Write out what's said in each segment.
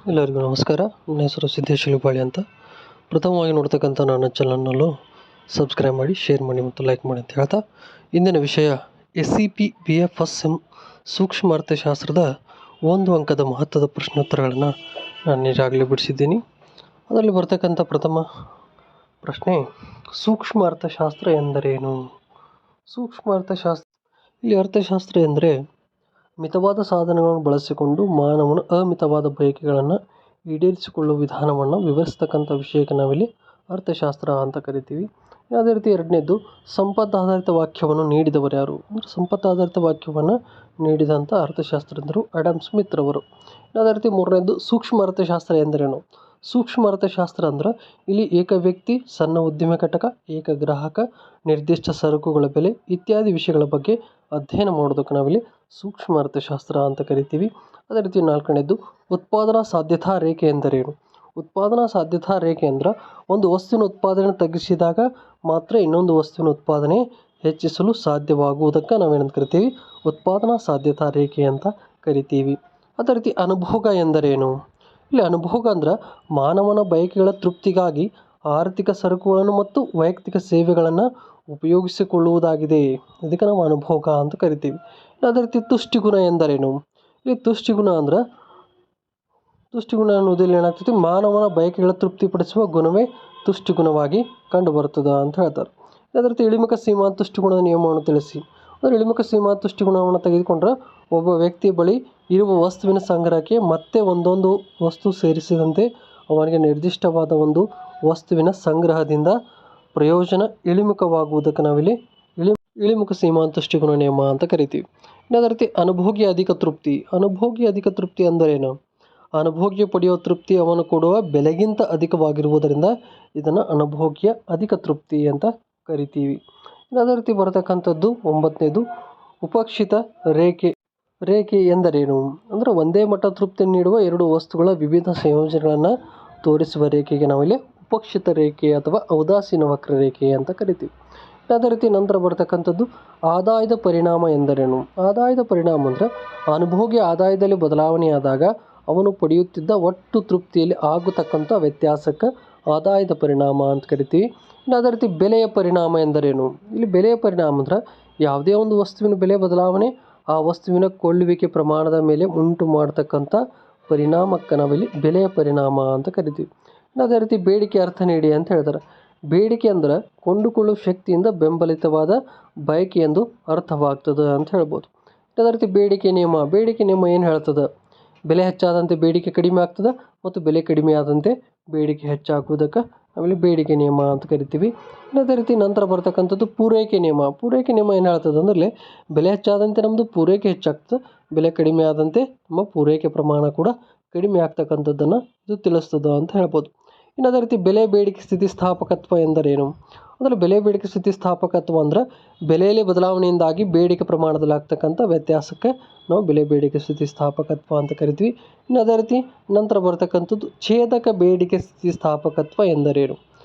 ಎಲ್ಲರಿಗೂ ನಮಸ್ಕಾರ. ನನ್ನ ಹೆಸರು ಸಿದ್ದೇಶ್ ಲಿಪಾಳಿ ಅಂತ. ಪ್ರಥಮವಾಗಿ ನೋಡ್ತಕ್ಕಂಥ ನನ್ನ ಚಾನಲ್ನಲ್ಲೂ ಸಬ್ಸ್ಕ್ರೈಬ್ ಮಾಡಿ, ಶೇರ್ ಮಾಡಿ ಮತ್ತು ಲೈಕ್ ಮಾಡಿ ಅಂತ ಹೇಳ್ತಾ, ಇಂದಿನ ವಿಷಯ SEP BA ಫಸ್ಟ್ ಸೆಮ್ ಸೂಕ್ಷ್ಮ ಅರ್ಥಶಾಸ್ತ್ರದ 1 ಅಂಕದ ಮಹತ್ವದ ಪ್ರಶ್ನೋತ್ತರಗಳನ್ನು ನಾನು ಈಗಾಗಲೇ ಬಿಡಿಸಿದ್ದೀನಿ. ಅದರಲ್ಲಿ ಬರ್ತಕ್ಕಂಥ ಪ್ರಥಮ ಪ್ರಶ್ನೆ, ಸೂಕ್ಷ್ಮ ಅರ್ಥಶಾಸ್ತ್ರ ಎಂದರೇನು? ಸೂಕ್ಷ್ಮ ಅರ್ಥಶಾಸ್ತ್ರ, ಇಲ್ಲಿ ಅರ್ಥಶಾಸ್ತ್ರ ಎಂದರೆ ಮಿತವಾದ ಸಾಧನಗಳನ್ನು ಬಳಸಿಕೊಂಡು ಮಾನವನ ಅಮಿತವಾದ ಬಯಕೆಗಳನ್ನು ಈಡೇರಿಸಿಕೊಳ್ಳುವ ವಿಧಾನವನ್ನು ವಿವರಿಸ್ತಕ್ಕಂಥ ವಿಷಯಕ್ಕೆ ನಾವಿಲ್ಲಿ ಅರ್ಥಶಾಸ್ತ್ರ ಅಂತ ಕರಿತೀವಿ. ಅದೇ ರೀತಿ ಎರಡನೇದು, ಸಂಪತ್ತಾಧಾರಿತ ವಾಕ್ಯವನ್ನು ನೀಡಿದವರು ಯಾರು? ಅಂದರೆ ಸಂಪತ್ತಾಧಾರಿತ ವಾಕ್ಯವನ್ನು ನೀಡಿದಂಥ ಅರ್ಥಶಾಸ್ತ್ರಜ್ಞರು ಅಡಮ್ ಸ್ಮಿತ್ ರವರು. ಅದೇ ರೀತಿ ಮೂರನೇದು, ಸೂಕ್ಷ್ಮ ಅರ್ಥಶಾಸ್ತ್ರ ಎಂದರೇನು? ಸೂಕ್ಷ್ಮ ಅರ್ಥಶಾಸ್ತ್ರ ಅಂದ್ರೆ ಇಲ್ಲಿ ಏಕ ವ್ಯಕ್ತಿ, ಸಣ್ಣ ಉದ್ದಿಮೆ ಘಟಕ, ಏಕ ಗ್ರಾಹಕ, ನಿರ್ದಿಷ್ಟ ಸರಕುಗಳ ಬೆಲೆ ಇತ್ಯಾದಿ ವಿಷಯಗಳ ಬಗ್ಗೆ ಅಧ್ಯಯನ ಮಾಡೋದಕ್ಕೆ ನಾವಿಲ್ಲಿ ಸೂಕ್ಷ್ಮ ಅರ್ಥಶಾಸ್ತ್ರ ಅಂತ ಕರಿತೀವಿ. ಅದೇ ರೀತಿ ನಾಲ್ಕನೇದು, ಉತ್ಪಾದನಾ ಸಾಧ್ಯತಾ ರೇಖೆ ಎಂದರೇನು? ಉತ್ಪಾದನಾ ಸಾಧ್ಯತಾ ರೇಖೆ ಅಂದ್ರೆ ಒಂದು ವಸ್ತುವಿನ ಉತ್ಪಾದನೆ ತಗ್ಗಿಸಿದಾಗ ಮಾತ್ರ ಇನ್ನೊಂದು ವಸ್ತುವಿನ ಉತ್ಪಾದನೆ ಹೆಚ್ಚಿಸಲು ಸಾಧ್ಯವಾಗುವುದಕ್ಕೆ ನಾವೇನಂತ ಕರಿತೀವಿ? ಉತ್ಪಾದನಾ ಸಾಧ್ಯತಾ ರೇಖೆ ಅಂತ ಕರಿತೀವಿ. ಅದೇ ರೀತಿ ಅನುಭೋಗ ಎಂದರೇನು? ಇಲ್ಲಿ ಅನುಭೋಗ ಅಂದ್ರೆ ಮಾನವನ ಬಯಕೆಗಳ ತೃಪ್ತಿಗಾಗಿ ಆರ್ಥಿಕ ಸರಕುಗಳನ್ನು ಮತ್ತು ವೈಯಕ್ತಿಕ ಸೇವೆಗಳನ್ನು ಉಪಯೋಗಿಸಿಕೊಳ್ಳುವುದಾಗಿದೆ. ಇದಕ್ಕೆ ನಾವು ಅನುಭೋಗ ಅಂತ ಕರಿತೀವಿ. ಅದೇ ರೀತಿ ತುಷ್ಟಿಗುಣ ಎಂದರೇನು? ಇಲ್ಲಿ ತುಷ್ಟಿಗುಣ ಅಂದ್ರೆ ತುಷ್ಟಿಗುಣ ಅನ್ನೋದಿಲ್ಲ ಏನಾಗ್ತೈತಿ, ಮಾನವನ ಬಯಕೆಗಳ ತೃಪ್ತಿಪಡಿಸುವ ಗುಣವೇ ತುಷ್ಟಿಗುಣವಾಗಿ ಕಂಡುಬರುತ್ತದೆ ಅಂತ ಹೇಳ್ತಾರೆ. ಅದೇ ರೀತಿ ಇಳಿಮುಖ ಸೀಮಾಂತ ತುಷ್ಟಿಗುಣದ ನಿಯಮವನ್ನು ತಿಳಿಸಿ. ಅಂದರೆ ಇಳಿಮುಖ ಸೀಮಾಂತ ತುಷ್ಟಿಗುಣವನ್ನು ತೆಗೆದುಕೊಂಡ್ರೆ ಒಬ್ಬ ವ್ಯಕ್ತಿಯ ಬಳಿ ಇರುವ ವಸ್ತುವಿನ ಸಂಗ್ರಹಕ್ಕೆ ಮತ್ತೆ ಒಂದೊಂದು ವಸ್ತು ಸೇರಿಸಿದಂತೆ ಅವನಿಗೆ ನಿರ್ದಿಷ್ಟವಾದ ಒಂದು ವಸ್ತುವಿನ ಸಂಗ್ರಹದಿಂದ ಪ್ರಯೋಜನ ಇಳಿಮುಖವಾಗುವುದಕ್ಕೆ ನಾವಿಲ್ಲಿ ಇಳಿಮುಖ ಸೀಮಾಂತ ತುಷ್ಟಿಗುಣ ನಿಯಮ ಅಂತ ಕರಿತೀವಿ. ಅದೇ ರೀತಿ ಅನುಭೋಗ್ಯ ಅಧಿಕ ತೃಪ್ತಿ. ಅನುಭೋಗ್ಯ ಅಧಿಕ ತೃಪ್ತಿ ಅಂದರೇನು? ಅನುಭೋಗ್ಯ ಪಡೆಯುವ ತೃಪ್ತಿ ಅವನು ಕೊಡುವ ಬೆಲೆಗಿಂತ ಅಧಿಕವಾಗಿರುವುದರಿಂದ ಇದನ್ನು ಅನುಭೋಗ್ಯ ಅಧಿಕ ತೃಪ್ತಿ ಅಂತ ಕರಿತೀವಿ. ಅದೇ ರೀತಿ ಬರತಕ್ಕಂಥದ್ದು 9ನೇದು, ಉಪಕ್ಷಿತ ರೇಖೆ ಎಂದರೇನು? ಅಂದರೆ ಒಂದೇ ಮಟ್ಟ ತೃಪ್ತಿ ನೀಡುವ ಎರಡು ವಸ್ತುಗಳ ವಿವಿಧ ಸಂಯೋಜನೆಗಳನ್ನು ತೋರಿಸುವ ರೇಖೆಗೆ ನಾವಿಲ್ಲಿ ಉಪಕ್ಷಿತ ರೇಖೆ ಅಥವಾ ಔದಾಸೀನ ವಕ್ರರೇಖೆ ಅಂತ ಕರಿತೀವಿ. ಅದೇ ರೀತಿ ನಂತರ ಬರ್ತಕ್ಕಂಥದ್ದು ಆದಾಯದ ಪರಿಣಾಮ ಎಂದರೇನು? ಆದಾಯದ ಪರಿಣಾಮ ಅಂದರೆ ಅನುಭೋಗ್ಯ ಆದಾಯದಲ್ಲಿ ಬದಲಾವಣೆಯಾದಾಗ ಅವನು ಪಡೆಯುತ್ತಿದ್ದ ಒಟ್ಟು ತೃಪ್ತಿಯಲ್ಲಿ ಆಗತಕ್ಕಂಥ ವ್ಯತ್ಯಾಸಕ್ಕೆ ಆದಾಯದ ಪರಿಣಾಮ ಅಂತ ಕರಿತೀವಿ. ಅದೇ ರೀತಿ ಬೆಲೆಯ ಪರಿಣಾಮ ಎಂದರೇನು? ಇಲ್ಲಿ ಬೆಲೆಯ ಪರಿಣಾಮ ಅಂದ್ರೆ ಯಾವುದೇ ಒಂದು ವಸ್ತುವಿನ ಬೆಲೆ ಬದಲಾವಣೆ ಆ ವಸ್ತುವಿನ ಕೊಳ್ಳುವಿಕೆ ಪ್ರಮಾಣದ ಮೇಲೆ ಉಂಟು ಮಾಡತಕ್ಕಂಥ ಪರಿಣಾಮಕ್ಕೆ ನಾವಿಲ್ಲಿ ಬೆಲೆಯ ಪರಿಣಾಮ ಅಂತ ಕರಿತೀವಿ. ಅದೇ ರೀತಿ ಬೇಡಿಕೆ ಅರ್ಥ ನೀಡಿ ಅಂತ ಹೇಳ್ತಾರೆ. ಬೇಡಿಕೆ ಅಂದ್ರೆ ಕೊಂಡುಕೊಳ್ಳುವ ಶಕ್ತಿಯಿಂದ ಬೆಂಬಲಿತವಾದ ಬಯಕೆ ಎಂದು ಅರ್ಥವಾಗ್ತದೆ ಅಂತ ಹೇಳ್ಬೋದು. ಅದೇ ರೀತಿ ಬೇಡಿಕೆ ನಿಯಮ. ಬೇಡಿಕೆ ನಿಯಮ ಏನು ಹೇಳ್ತದೆ? ಬೆಲೆ ಹೆಚ್ಚಾದಂತೆ ಬೇಡಿಕೆ ಕಡಿಮೆ ಆಗ್ತದೆ ಮತ್ತು ಬೆಲೆ ಕಡಿಮೆ ಆದಂತೆ ಬೇಡಿಕೆ ಹೆಚ್ಚಾಗುವುದಕ್ಕೆ ನಾವಿಲ್ಲಿ ಬೇಡಿಕೆ ನಿಯಮ ಅಂತ ಕರಿತೀವಿ. ಅದೇ ರೀತಿ ನಂತರ ಬರ್ತಕ್ಕಂಥದ್ದು ಪೂರೈಕೆ ನಿಯಮ. ಪೂರೈಕೆ ನಿಯಮ ಏನು ಹೇಳ್ತದೆ ಅಂದರೆ ಬೆಲೆ ಹೆಚ್ಚಾದಂತೆ ನಮ್ಮದು ಪೂರೈಕೆ ಹೆಚ್ಚಾಗ್ತದೆ, ಬೆಲೆ ಕಡಿಮೆ ಆದಂತೆ ನಮ್ಮ ಪೂರೈಕೆ ಪ್ರಮಾಣ ಕೂಡ ಕಡಿಮೆ ಆಗ್ತಕ್ಕಂಥದ್ದನ್ನು ಇದು ತಿಳಿಸ್ತದೆ ಅಂತ ಹೇಳ್ಬೋದು. ಇನ್ನು ಅದೇ ರೀತಿ ಬೆಲೆ ಬೇಡಿಕೆ ಸ್ಥಿತಿಸ್ಥಾಪಕತ್ವ ಎಂದರೇನು? ಅಂದರೆ ಬೆಲೆ ಬೇಡಿಕೆ ಸ್ಥಿತಿಸ್ಥಾಪಕತ್ವ ಅಂದರೆ ಬೆಲೆಯಲ್ಲಿ ಬದಲಾವಣೆಯಿಂದಾಗಿ ಬೇಡಿಕೆ ಪ್ರಮಾಣದಲ್ಲಿ ಆಗ್ತಕ್ಕಂಥ ವ್ಯತ್ಯಾಸಕ್ಕೆ ನಾವು ಬೆಲೆ ಬೇಡಿಕೆ ಸ್ಥಿತಿಸ್ಥಾಪಕತ್ವ ಅಂತ ಕರಿತೀವಿ. ಇನ್ನು ಅದೇ ರೀತಿ ನಂತರ ಬರ್ತಕ್ಕಂಥದ್ದು ಛೇದಕ ಬೇಡಿಕೆ ಸ್ಥಿತಿಸ್ಥಾಪಕತ್ವ ಎಂದರೇನು?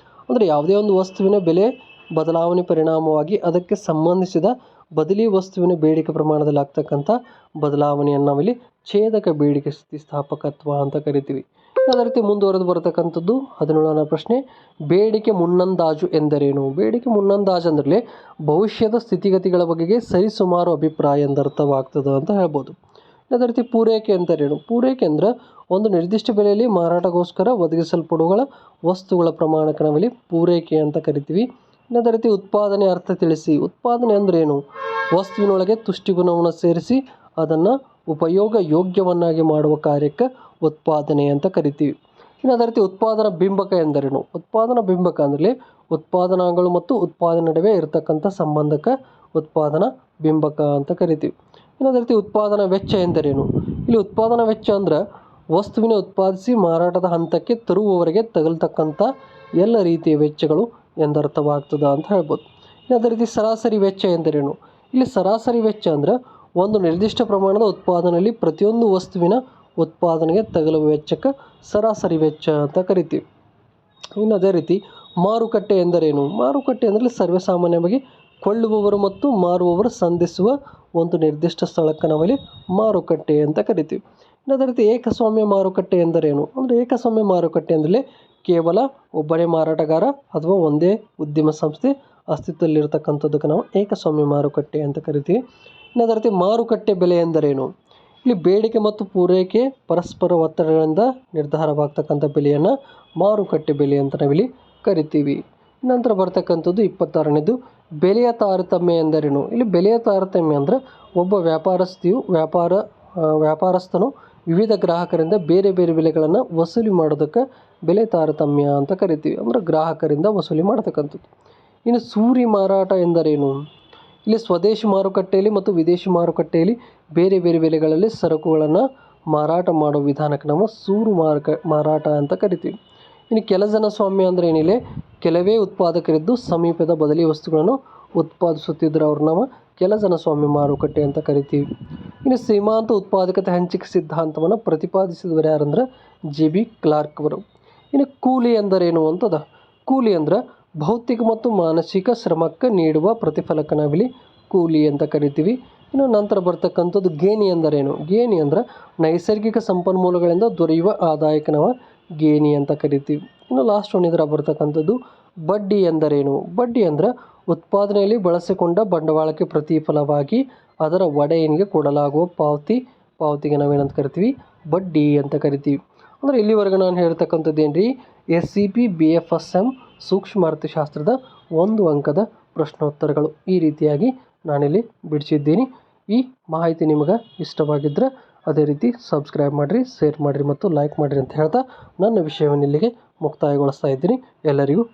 ಅಂದರೆ ಯಾವುದೇ ಒಂದು ವಸ್ತುವಿನ ಬೆಲೆ ಬದಲಾವಣೆ ಪರಿಣಾಮವಾಗಿ ಅದಕ್ಕೆ ಸಂಬಂಧಿಸಿದ ಬದಲಿ ವಸ್ತುವಿನ ಬೇಡಿಕೆ ಪ್ರಮಾಣದಲ್ಲಿ ಆಗ್ತಕ್ಕಂಥ ಬದಲಾವಣೆಯನ್ನು ನಾವಿಲ್ಲಿ ಛೇದಕ ಬೇಡಿಕೆ ಸ್ಥಿತಿಸ್ಥಾಪಕತ್ವ ಅಂತ ಕರಿತೀವಿ. ಅದೇ ರೀತಿ ಮುಂದುವರೆದು ಬರತಕ್ಕಂಥದ್ದು 17ನೇ ಪ್ರಶ್ನೆ, ಬೇಡಿಕೆ ಮುನ್ನಂದಾಜು ಎಂದರೇನು? ಬೇಡಿಕೆ ಮುನ್ನಂದಾಜು ಅಂದರೆ ಭವಿಷ್ಯದ ಸ್ಥಿತಿಗತಿಗಳ ಬಗೆಗೆ ಸರಿಸುಮಾರು ಅಭಿಪ್ರಾಯ ಎಂದರ್ಥವಾಗ್ತದೆ ಅಂತ ಹೇಳ್ಬೋದು. ಅದೇ ರೀತಿ ಪೂರೈಕೆ ಎಂದರೇನು? ಪೂರೈಕೆ ಅಂದರೆ ಒಂದು ನಿರ್ದಿಷ್ಟ ಬೆಲೆಯಲ್ಲಿ ಮಾರಾಟಗೋಸ್ಕರ ಒದಗಿಸಲ್ಪಡುವ ವಸ್ತುಗಳ ಪ್ರಮಾಣಕ್ಕೆ ನಾವಿಲ್ಲಿ ಪೂರೈಕೆ ಅಂತ ಕರಿತೀವಿ. ಅದೇ ರೀತಿ ಉತ್ಪಾದನೆ ಅರ್ಥ ತಿಳಿಸಿ. ಉತ್ಪಾದನೆ ಅಂದ್ರೇನು? ವಸ್ತುವಿನೊಳಗೆ ತುಷ್ಟಿಗುಣವನ್ನು ಸೇರಿಸಿ ಅದನ್ನು ಉಪಯೋಗ ಯೋಗ್ಯವನ್ನಾಗಿ ಮಾಡುವ ಕಾರ್ಯಕ್ಕೆ ಉತ್ಪಾದನೆ ಅಂತ ಕರಿತೀವಿ. ಇನ್ನು ಅದೇ ರೀತಿ ಉತ್ಪಾದನಾ ಬಿಂಬಕ ಎಂದರೇನು? ಉತ್ಪಾದನಾ ಬಿಂಬಕ ಅಂದರೆ ಉತ್ಪಾದನಾಗಳು ಮತ್ತು ಉತ್ಪಾದನೆ ನಡುವೆ ಇರತಕ್ಕಂಥ ಸಂಬಂಧಕ್ಕೆ ಉತ್ಪಾದನಾ ಬಿಂಬಕ ಅಂತ ಕರಿತೀವಿ. ಇನ್ನು ಅದೇ ರೀತಿ ಉತ್ಪಾದನಾ ವೆಚ್ಚ ಎಂದರೇನು? ಇಲ್ಲಿ ಉತ್ಪಾದನಾ ವೆಚ್ಚ ಅಂದ್ರೆ ವಸ್ತುವಿನ ಉತ್ಪಾದಿಸಿ ಮಾರಾಟದ ಹಂತಕ್ಕೆ ತರುವವರೆಗೆ ತಗಲ್ತಕ್ಕಂಥ ಎಲ್ಲ ರೀತಿಯ ವೆಚ್ಚಗಳು ಎಂದರ್ಥವಾಗ್ತದೆ ಅಂತ ಹೇಳ್ಬೋದು. ಇನ್ನು ಅದೇ ರೀತಿ ಸರಾಸರಿ ವೆಚ್ಚ ಎಂದರೇನು? ಇಲ್ಲಿ ಸರಾಸರಿ ವೆಚ್ಚ ಅಂದರೆ ಒಂದು ನಿರ್ದಿಷ್ಟ ಪ್ರಮಾಣದ ಉತ್ಪಾದನೆಯಲ್ಲಿ ಪ್ರತಿಯೊಂದು ವಸ್ತುವಿನ ಉತ್ಪಾದನೆಗೆ ತಗಲುವ ವೆಚ್ಚಕ್ಕೆ ಸರಾಸರಿ ವೆಚ್ಚ ಅಂತ ಕರಿತೀವಿ. ಇನ್ನು ಅದೇ ರೀತಿ ಮಾರುಕಟ್ಟೆ ಎಂದರೇನು? ಮಾರುಕಟ್ಟೆ ಅಂದರೆ ಸರ್ವೇಸಾಮಾನ್ಯವಾಗಿ ಕೊಳ್ಳುವವರು ಮತ್ತು ಮಾರುವವರು ಸಂಧಿಸುವ ಒಂದು ನಿರ್ದಿಷ್ಟ ಸ್ಥಳಕ್ಕೆ ನಾವಲ್ಲಿ ಮಾರುಕಟ್ಟೆ ಅಂತ ಕರಿತೀವಿ. ಅದೇ ರೀತಿ ಏಕಸ್ವಾಮ್ಯ ಮಾರುಕಟ್ಟೆ ಎಂದರೇನು ಅಂದರೆ ಏಕಸ್ವಾಮ್ಯ ಮಾರುಕಟ್ಟೆ ಅಂದರೆ ಕೇವಲ ಒಬ್ಬನೇ ಮಾರಾಟಗಾರ ಅಥವಾ ಒಂದೇ ಉದ್ಯಮ ಸಂಸ್ಥೆ ಅಸ್ತಿತ್ವದಲ್ಲಿರ್ತಕ್ಕಂಥದ್ದಕ್ಕೆ ನಾವು ಏಕಸ್ವಾಮ್ಯ ಮಾರುಕಟ್ಟೆ ಅಂತ ಕರಿತೀವಿ. ಅದೇ ರೀತಿ ಮಾರುಕಟ್ಟೆ ಬೆಲೆ ಎಂದರೇನು? ಇಲ್ಲಿ ಬೇಡಿಕೆ ಮತ್ತು ಪೂರೈಕೆ ಪರಸ್ಪರ ಒತ್ತಡಗಳಿಂದ ನಿರ್ಧಾರವಾಗ್ತಕ್ಕಂಥ ಬೆಲೆಯನ್ನು ಮಾರುಕಟ್ಟೆ ಬೆಲೆ ಅಂತ ನಾವಿಲ್ಲಿ ಕರಿತೀವಿ. ನಂತರ ಬರ್ತಕ್ಕಂಥದ್ದು 26ನೇದು ಬೆಲೆಯ ತಾರತಮ್ಯ ಎಂದರೇನು? ಇಲ್ಲಿ ಬೆಲೆಯ ತಾರತಮ್ಯ ಅಂದರೆ ಒಬ್ಬ ವ್ಯಾಪಾರಸ್ಥನು ವಿವಿಧ ಗ್ರಾಹಕರಿಂದ ಬೇರೆ ಬೇರೆ ಬೆಲೆಗಳನ್ನು ವಸೂಲಿ ಮಾಡೋದಕ್ಕೆ ಬೆಲೆ ತಾರತಮ್ಯ ಅಂತ ಕರಿತೀವಿ. ಅಂದರೆ ಗ್ರಾಹಕರಿಂದ ವಸೂಲಿ ಮಾಡ್ತಕ್ಕಂಥದ್ದು. ಇನ್ನು ಸೂರಿ ಮಾರಾಟ ಎಂದರೇನು? ಇಲ್ಲಿ ಸ್ವದೇಶಿ ಮಾರುಕಟ್ಟೆಯಲ್ಲಿ ಮತ್ತು ವಿದೇಶಿ ಮಾರುಕಟ್ಟೆಯಲ್ಲಿ ಬೇರೆ ಬೇರೆ ಬೆಲೆಗಳಲ್ಲಿ ಸರಕುಗಳನ್ನು ಮಾರಾಟ ಮಾಡೋ ವಿಧಾನಕ್ಕೆ ನಾವು ಸೂರು ಮಾರಾಟ ಅಂತ ಕರಿತೀವಿ. ಇನ್ನು ಕೆಲಜನ ಸ್ವಾಮ್ಯ ಅಂದರೆ ಏನಿಲ್ಲ, ಕೆಲವೇ ಉತ್ಪಾದಕರಿದ್ದು ಸಮೀಪದ ಬದಲಿ ವಸ್ತುಗಳನ್ನು ಉತ್ಪಾದಿಸುತ್ತಿದ್ದರೆ ಅವ್ರು ನಾವು ಕೆಲಜನ ಸ್ವಾಮ್ಯ ಮಾರುಕಟ್ಟೆ ಅಂತ ಕರಿತೀವಿ. ಇನ್ನು ಶ್ರೀಮಂತ ಉತ್ಪಾದಕತೆ ಹಂಚಿಕೆ ಸಿದ್ಧಾಂತವನ್ನು ಪ್ರತಿಪಾದಿಸಿದವರು ಯಾರಂದ್ರೆ JB ಕ್ಲಾರ್ಕ್ ಅವರು. ಇನ್ನು ಕೂಲಿ ಎಂದರೇನು ಅಂತದ. ಕೂಲಿ ಅಂದ್ರೆ ಭೌತಿಕ ಮತ್ತು ಮಾನಸಿಕ ಶ್ರಮಕ್ಕೆ ನೀಡುವ ಪ್ರತಿಫಲಕ್ಕೆ ನಾವಿಲ್ಲಿ ಕೂಲಿ ಅಂತ ಕರಿತೀವಿ. ಇನ್ನು ನಂತರ ಬರ್ತಕ್ಕಂಥದ್ದು ಗೇಣಿ ಎಂದರೇನು? ಗೇಣಿ ಅಂದ್ರೆ ನೈಸರ್ಗಿಕ ಸಂಪನ್ಮೂಲಗಳಿಂದ ದೊರೆಯುವ ಆದಾಯಕ್ಕೆ ನಾವು ಗೇಣಿ ಅಂತ ಕರಿತೀವಿ. ಇನ್ನು ಲಾಸ್ಟ್ ಒನ್ ಇದರ ಬರ್ತಕ್ಕಂಥದ್ದು ಬಡ್ಡಿ ಎಂದರೇನು? ಬಡ್ಡಿ ಅಂದ್ರೆ ಉತ್ಪಾದನೆಯಲ್ಲಿ ಬಳಸಿಕೊಂಡ ಬಂಡವಾಳಕ್ಕೆ ಪ್ರತಿಫಲವಾಗಿ ಅದರ ಒಡೆಯನಿಗೆ ಕೊಡಲಾಗುವ ಪಾವತಿಗೆ ನಾವೇನಂತ ಕರಿತೀವಿ? ಬಡ್ಡಿ ಅಂತ ಕರಿತೀವಿ. ಅಂದರೆ ಇಲ್ಲಿವರೆಗೆ ನಾನು ಹೇಳ್ತಕ್ಕಂಥದ್ದು ಏನ್ರಿ, SCP BFSM ಸೂಕ್ಷ್ಮ ಅರ್ಥಶಾಸ್ತ್ರದ 1 ಅಂಕದ ಪ್ರಶ್ನೋತ್ತರಗಳು ಈ ರೀತಿಯಾಗಿ ನಾನಿಲ್ಲಿ ಬಿಡಿಸಿದ್ದೀನಿ. ಈ ಮಾಹಿತಿ ನಿಮಗೆ ಇಷ್ಟವಾಗಿದ್ದರೆ ಅದೇ ರೀತಿ ಸಬ್ಸ್ಕ್ರೈಬ್ ಮಾಡಿರಿ, ಶೇರ್ ಮಾಡಿರಿ ಮತ್ತು ಲೈಕ್ ಮಾಡಿರಿ ಅಂತ ಹೇಳ್ತಾ ನನ್ನ ವಿಷಯವನ್ನು ಇಲ್ಲಿಗೆ ಮುಕ್ತಾಯಗೊಳಿಸ್ತಾ ಇದ್ದೀನಿ. ಎಲ್ಲರಿಗೂ